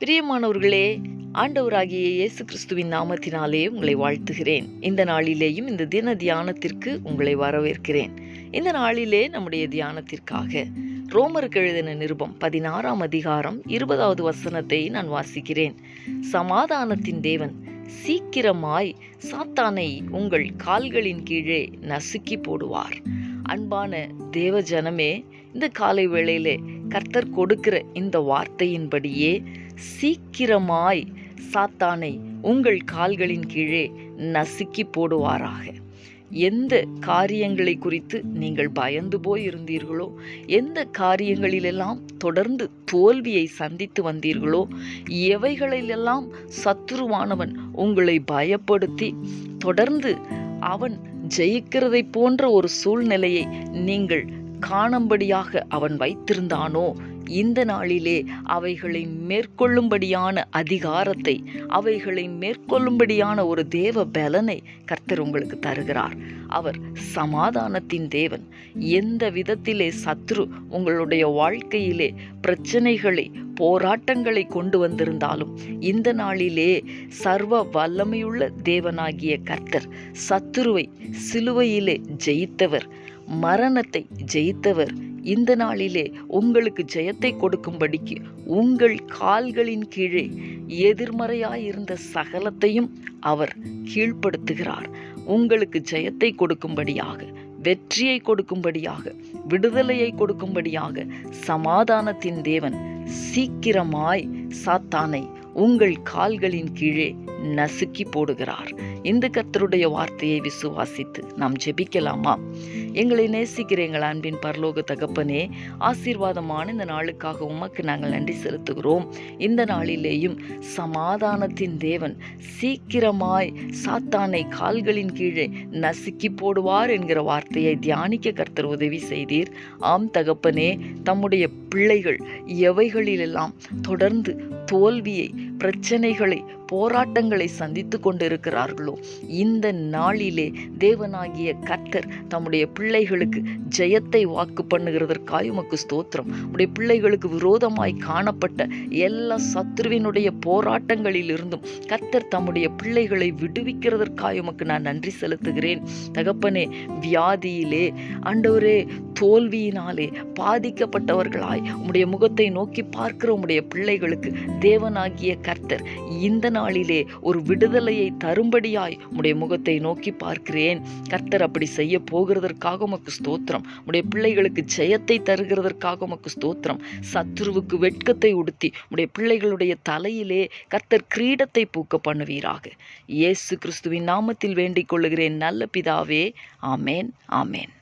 பிரியமானவர்களே, ஆண்டவராகிய இயேசு கிறிஸ்துவின் நாமத்தினாலே உங்களை வாழ்த்துகிறேன். இந்த நாளிலேயும் இந்த தின தியானத்திற்கு உங்களை வரவேற்கிறேன். இந்த நாளிலே நம்முடைய தியானத்திற்காக ரோமருக்கு எழுதின நிருபம் 16ஆம் அதிகாரம் 20வது வசனத்தை நான் வாசிக்கிறேன். சமாதானத்தின் தேவன் சீக்கிரமாய் சாத்தானை உங்கள் கால்களின் கீழே நசுக்கி போடுவார். அன்பான தேவ ஜனமே, இந்த காலை வேளையிலே கர்த்தர் கொடுக்கிற இந்த வார்த்தையின்படியே சீக்கிரமாய் சாத்தானை உங்கள் கால்களின் கீழே நசுக்கி போடுவாராக. எந்த காரியங்களை குறித்து நீங்கள் பயந்து போய் இருந்தீர்களோ, எந்த காரியங்களிலெல்லாம் தொடர்ந்து தோல்வியை சந்தித்து வந்தீர்களோ, எவைகளிலெல்லாம் சத்துருவானவன் உங்களை பயப்படுத்தி தொடர்ந்து அவன் ஜெயிக்கிறதை போன்ற ஒரு சூழ்நிலையை நீங்கள் காணும்படியாக அவன் வைத்திருந்தானோ, இந்த நாளிலே அவைகளை மேற்கொள்ளும்படியான அதிகாரத்தை, அவைகளை மேற்கொள்ளும்படியான ஒரு தேவ பலனை கர்த்தர் உங்களுக்கு தருகிறார். அவர் சமாதானத்தின் தேவன். எந்த விதத்திலே சத்ரு உங்களுடைய வாழ்க்கையிலே பிரச்சனைகளை, போராட்டங்களை கொண்டு வந்திருந்தாலும், இந்த நாளிலே சர்வ வல்லமையுள்ள தேவனாகிய கர்த்தர் சத்துருவை சிலுவையிலே ஜெயித்தவர், மரணத்தை ஜெயித்தவர், இந்த நாளிலே உங்களுக்கு ஜெயத்தை கொடுக்கும்படிக்கு உங்கள் கால்களின் கீழே எதிர்மறையாயிருந்த சகலத்தையும் அவர் கீழ்ப்படுத்துகிறார். உங்களுக்கு ஜெயத்தை கொடுக்கும்படியாக, வெற்றியை கொடுக்கும்படியாக, விடுதலையை கொடுக்கும்படியாக சமாதானத்தின் தேவன் சீக்கிரமாய் சாத்தானை உங்கள் கால்களின் கீழே நசுக்கி போடுகிறார். இந்த கர்த்தருடைய வார்த்தையை விசுவாசித்து நாம் ஜெபிக்கலாமா? எங்களை நேசிக்கிற எங்கள் அன்பின் பரலோக தகப்பனே, ஆசீர்வாதமான இந்த நாளுக்காக உமக்கு நாங்கள் நன்றி செலுத்துகிறோம். இந்த நாளிலேயும் சமாதானத்தின் தேவன் சீக்கிரமாய் சாத்தானை கால்களின் கீழே நசுக்கி போடுவார் என்கிற வார்த்தையை தியானிக்க கர்த்தர் உதவி செய்தீர். ஆம் தகப்பனே, தம்முடைய பிள்ளைகள் எவைகளிலெல்லாம் தொடர்ந்து தோல்வியை, பிரச்சனைகளை, போராட்டங்களை சந்தித்து கொண்டிருக்கிறார்களோ, இந்த நாளிலே தேவனாகிய கர்த்தர் தம்முடைய பிள்ளைகளுக்கு ஜெயத்தை வாக்கு பண்ணுகிறதற்காய் உமக்கு ஸ்தோத்திரம். உடைய பிள்ளைகளுக்கு விரோதமாய் காணப்பட்ட எல்லா சத்ருவினுடைய போராட்டங்களில் இருந்தும் கர்த்தர் தம்முடைய பிள்ளைகளை விடுவிக்கிறதற்காய் உமக்கு நான் நன்றி செலுத்துகிறேன். தகப்பனே, வியாதியிலே ஆண்டவரே, தோல்வியினாலே பாதிக்கப்பட்டவர்களாய் உம்முடைய முகத்தை நோக்கி பார்க்கிற உம்முடைய பிள்ளைகளுக்கு தேவனாகிய கர்த்தர் இந்த நாளிலே ஒரு விடுதலையை தரும்படியாய் உம்முடைய முகத்தை நோக்கி பார்க்கிறேன். கர்த்தர் அப்படி செய்ய போகிறதற்காக உமக்கு ஸ்தோத்திரம். உம்முடைய பிள்ளைகளுக்கு ஜெயத்தை தருகிறதற்காக உமக்கு ஸ்தோத்திரம். சத்ருவுக்கு வெட்கத்தை உடுத்தி உம்முடைய பிள்ளைகளுடைய தலையிலே கர்த்தர் கிரீடத்தை பூக்க பண்ணுவீராக. இயேசு கிறிஸ்துவின் நாமத்தில் வேண்டிக் கொள்ளுகிறேன் நல்ல பிதாவே. ஆமேன், ஆமேன்.